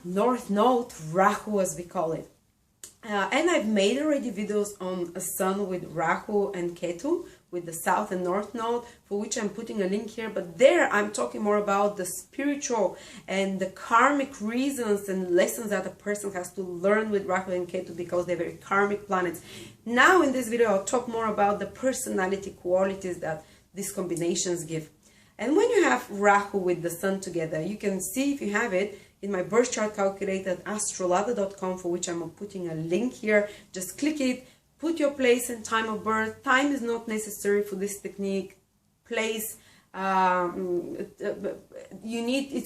North Node, Rahu as we call it. And I've made already videos on a sun with Rahu and Ketu, with the South and North Node, for which I'm putting a link here. But there I'm talking more about the spiritual and the karmic reasons and lessons that a person has to learn with Rahu and Ketu, because they're very karmic planets. Now in this video I'll talk more about the personality qualities that these combinations give. And when you have Rahu with the Sun together, you can see, if you have it, in my birth chart calculator at AstroLada.com, for which I'm putting a link here. Just click it, put your place and time of birth. Time is not necessary for this technique. Place, it's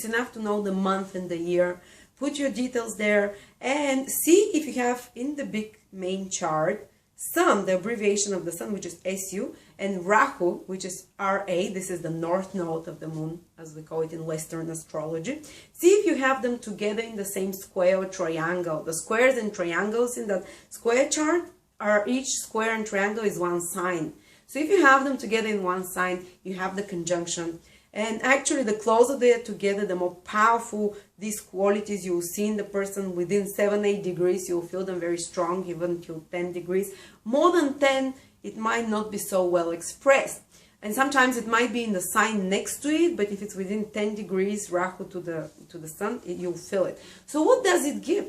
enough to know the month and the year. Put your details there and see if you have in the big main chart Sun, the abbreviation of the Sun, which is SU, and Rahu, which is RA. This is the North Node of the Moon, as we call it in Western astrology. See if you have them together in the same square or triangle. The squares and triangles in that square chart are, each square and triangle is one sign. So if you have them together in one sign, you have the conjunction. And actually, the closer they are together, the more powerful these qualities you'll see in the person. Within 7-8 degrees, you'll feel them very strong, even till 10 degrees. More than 10, it might not be so well expressed. And sometimes it might be in the sign next to it, but if it's within 10 degrees, Rahu to the Sun, you'll feel it. So what does it give?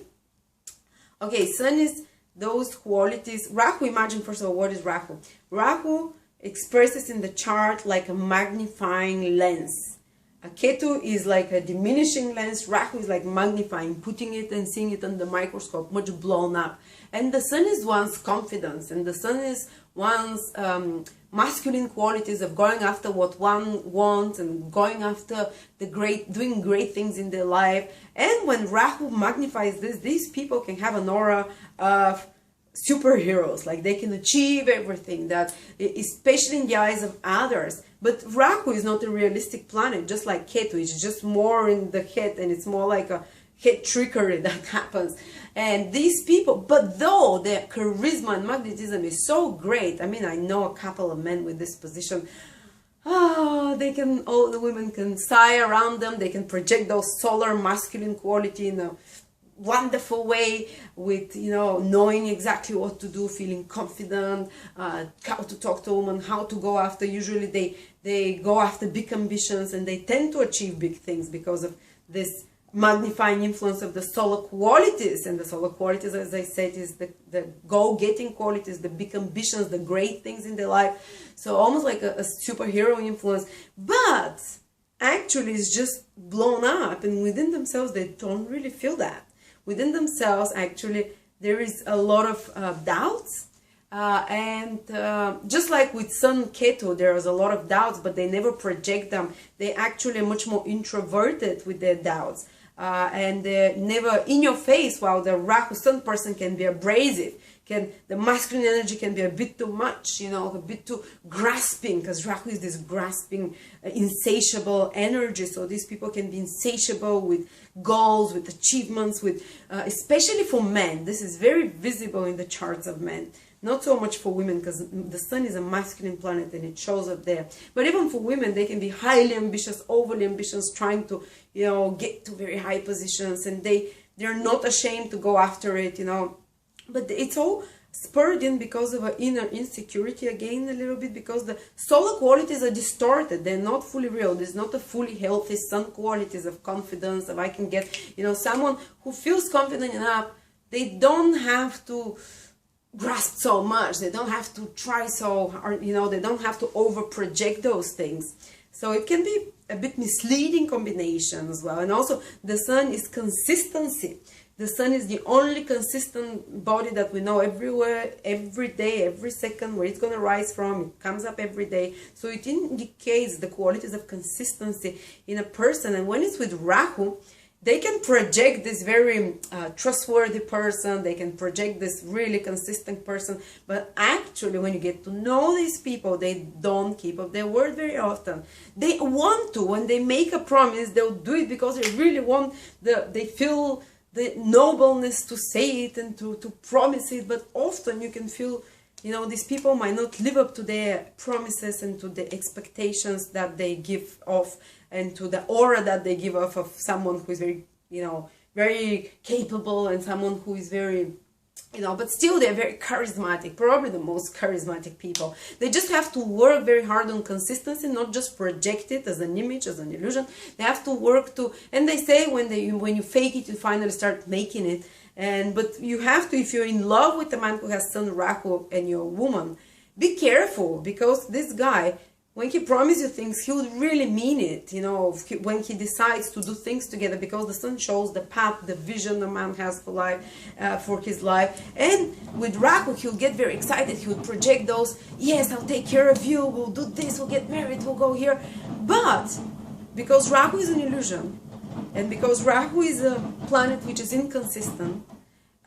Okay, Sun is those qualities. Rahu, imagine first of all, what is Rahu? Rahu expresses in the chart like a magnifying lens. A Ketu is like a diminishing lens. Rahu is like magnifying, putting it and seeing it under the microscope, much blown up. And the Sun is one's confidence, and the Sun is one's masculine qualities of going after what one wants and going after doing great things in their life. And when Rahu magnifies this, these people can have an aura of superheroes, like they can achieve everything, that especially in the eyes of others. But Rahu is not a realistic planet, just like Ketu. It's just more in the head, and it's more like a head trickery that happens. And these people, but though their charisma and magnetism is so great, I mean, I know a couple of men with this position. All the women can sigh around them. They can project those solar masculine quality in a wonderful way, with knowing exactly what to do, feeling confident, how to talk to a woman, how to go after. Usually they go after big ambitions, and they tend to achieve big things because of this magnifying influence of the solar qualities. And the solar qualities, as I said, is the go-getting qualities, the big ambitions, the great things in their life. So almost like a superhero influence, but actually it's just blown up, and within themselves they don't really feel that. Within themselves, actually, there is a lot of doubts. And just like with Sun Ketu, there is a lot of doubts, but they never project them. They actually are much more introverted with their doubts. And they're never in your face, while the Rahu Sun person can be abrasive. The masculine energy can be a bit too much, a bit too grasping, because Rahu is this grasping, insatiable energy. So these people can be insatiable with goals, with achievements, with especially for men. This is very visible in the charts of men. Not so much for women, because the Sun is a masculine planet and it shows up there. But even for women, they can be highly ambitious, overly ambitious, trying to, get to very high positions, and they're not ashamed to go after it, But it's all spurred in because of an inner insecurity, again, a little bit, because the solar qualities are distorted. They're not fully real. There's not a fully healthy Sun qualities of confidence, of I can get, someone who feels confident enough, they don't have to grasp so much. They don't have to try so hard, they don't have to over project those things. So it can be a bit misleading combination as well. And also the Sun is consistency. The Sun is the only consistent body that we know everywhere, every day, every second, where it's going to rise from. It comes up every day. So it indicates the qualities of consistency in a person. And when it's with Rahu, they can project this very trustworthy person. They can project this really consistent person. But actually, when you get to know these people, they don't keep up their word very often. They want to. When they make a promise, they'll do it because they really want, they feel the nobleness to say it and to promise it. But often you can feel, these people might not live up to their promises and to the expectations that they give off, and to the aura that they give off of someone who is very, very capable and someone who is very, you know, but still they're very charismatic, probably the most charismatic people. They just have to work very hard on consistency, not just project it as an image, as an illusion. They have to work to, and they say when you fake it, you finally start making it. But you have to, if you're in love with a man who has Sun Rahu and you're a woman, be careful, because this guy, when he promises you things, he would really mean it, you know, when he decides to do things together, because the sun shows the path, the vision a man has for life, for his life. And with Rahu, he'll get very excited. He would project those, yes, I'll take care of you, we'll do this, we'll get married, we'll go here. But because Rahu is an illusion, and because Rahu is a planet which is inconsistent,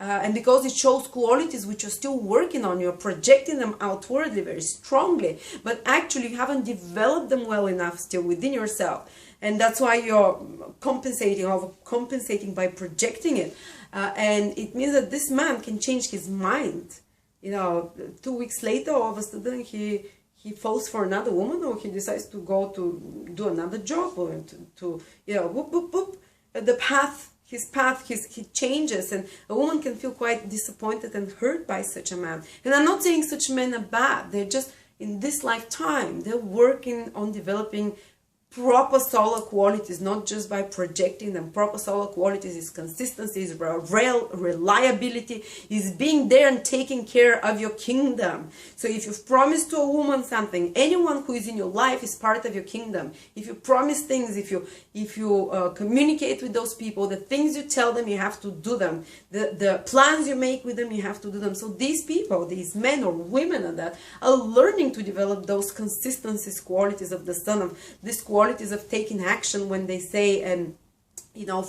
and because it shows qualities which you're still working on, you're projecting them outwardly very strongly, but actually you haven't developed them well enough still within yourself. And that's why you're overcompensating by projecting it. And it means that this man can change his mind. You know, 2 weeks later, all of a sudden he falls for another woman, or he decides to go to do another job, or to you know, whoop, whoop, whoop. The path, he changes, and a woman can feel quite disappointed and hurt by such a man. And I'm not saying such men are bad. They're just, in this lifetime, they're working on developing proper solar qualities, not just by projecting them. Proper solar qualities is consistency, is reliability, is being there and taking care of your kingdom. So if you've promised to a woman something, anyone who is in your life is part of your kingdom. If you promise things, if you communicate with those people, the things you tell them, you have to do them. The plans you make with them, you have to do them. So these people, these men or women are learning to develop those consistencies, qualities of the sun, of this qualities of taking action when they say, and you know,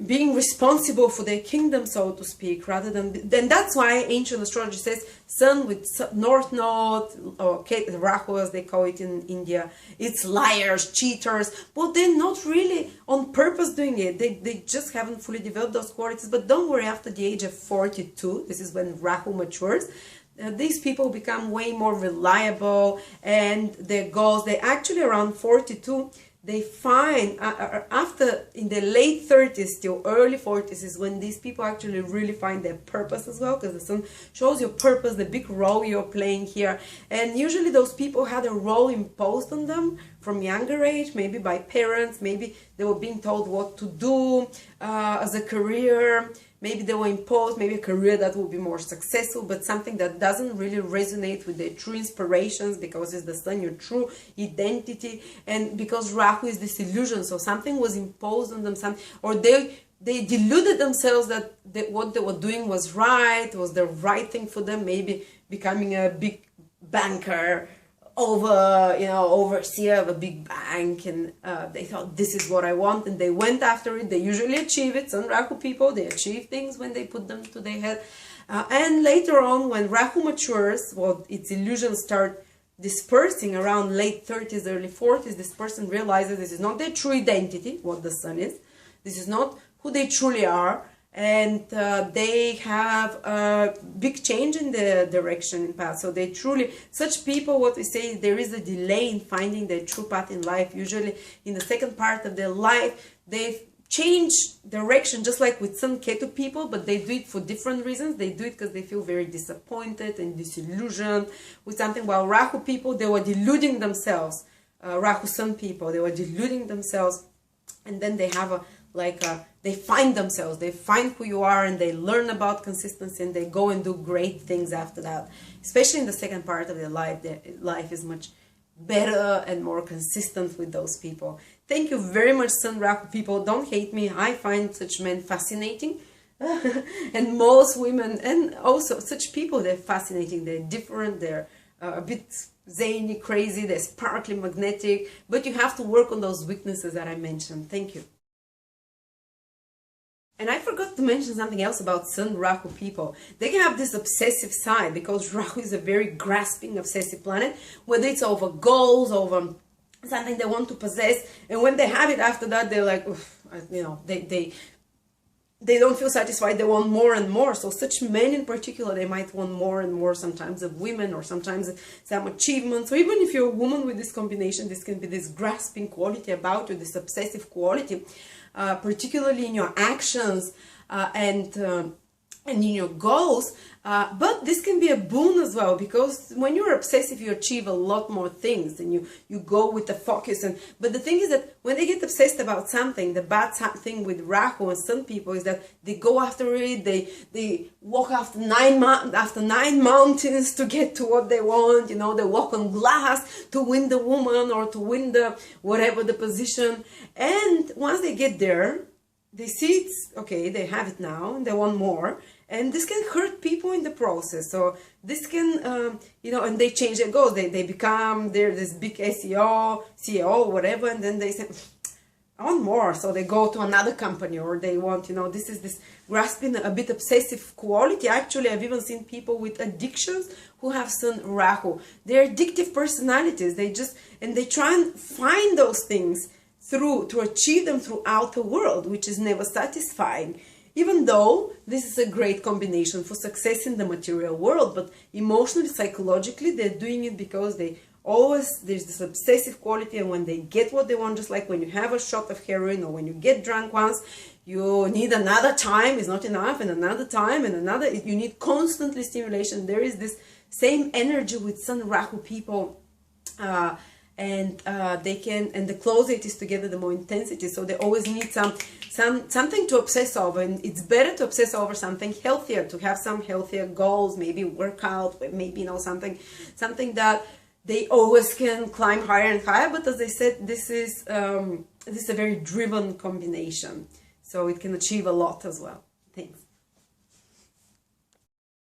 being responsible for their kingdom, so to speak, rather than. Then that's why ancient astrology says sun with north node, or Rahu as they call it in India, it's liars, cheaters, but they're not really on purpose doing it. They just haven't fully developed those qualities. But don't worry, after the age of 42, this is when Rahu matures, these people become way more reliable, and their goals, they actually around 42, they find, after in the late 30s till early 40s is when these people actually really find their purpose as well, because the sun shows your purpose, the big role you're playing here. And usually those people had a role imposed on them from younger age, maybe by parents, maybe they were being told what to do as a career. Maybe they were imposed, maybe a career that will be more successful, but something that doesn't really resonate with their true inspirations, because it's the sun, your true identity, and because Rahu is this illusion, so something was imposed on them, or they deluded themselves that what they were doing was right, was the right thing for them, maybe becoming a big banker, overseer of a big bank, and they thought this is what I want, and they went after it. They usually achieve it. Some Rahu people, they achieve things when they put them to their head, and later on, when Rahu matures, well, its illusions start dispersing around late 30s, early 40s. This person realizes this is not their true identity, what the sun is. This is not who they truly are. And they have a big change in the direction and path. So they truly, such people, what we say, there is a delay in finding their true path in life. Usually in the second part of their life, they change direction, just like with some Ketu people, but they do it for different reasons. They do it because they feel very disappointed and disillusioned with something. While Rahu people, they were deluding themselves. Rahu Sun people, they were deluding themselves. And then they have they find themselves, they find who you are, and they learn about consistency, and they go and do great things after that. Especially in the second part of their life is much better and more consistent with those people. Thank you very much, Sun Rahu people. Don't hate me. I find such men fascinating. And most women, and also such people, they're fascinating. They're different. They're a bit zany, crazy. They're sparkly, magnetic. But you have to work on those weaknesses that I mentioned. Thank you. And I forgot to mention something else about Sun Rahu people. They can have this obsessive side, because Rahu is a very grasping, obsessive planet, whether it's over goals, over something they want to possess. And when they have it after that, they're like, oof, they they don't feel satisfied, they want more and more. So such men in particular, they might want more and more, sometimes of women, or sometimes some achievements. Or even if you're a woman with this combination, this can be this grasping quality about you, this obsessive quality, particularly in your actions and in your goals. But this can be a boon as well, because when you're obsessive, you achieve a lot more things, and you go with the focus. But the thing is that when they get obsessed about something, the bad thing with Rahu and some people is that they go after it, they walk after nine mountains to get to what they want. You know, they walk on glass to win the woman, or to win the whatever the position. And once they get there, they see it's okay, they have it now, and they want more. And this can hurt people in the process. So this can, you know, and they change their goals. They become, they're this big CEO, whatever, and then they say, I want more. So they go to another company, or they want, you know, this is this grasping, a bit obsessive quality. Actually, I've even seen people with addictions who have Sun Rahu. They're addictive personalities. They try and find those things to achieve them throughout the world, which is never satisfying. Even though this is a great combination for success in the material world, but emotionally, psychologically, they're doing it because there's this obsessive quality, and when they get what they want, just like when you have a shot of heroin, or when you get drunk once, you need another time, it's not enough, and another time, and another, you need constantly stimulation. There is this same energy with Sun Rahu people, and the closer it is together, the more intensity. So they always need something to obsess over, and it's better to obsess over something healthier, to have some healthier goals, maybe workout, maybe, you know, something that they always can climb higher and higher. But as I said, this is a very driven combination, so it can achieve a lot as well. Thanks.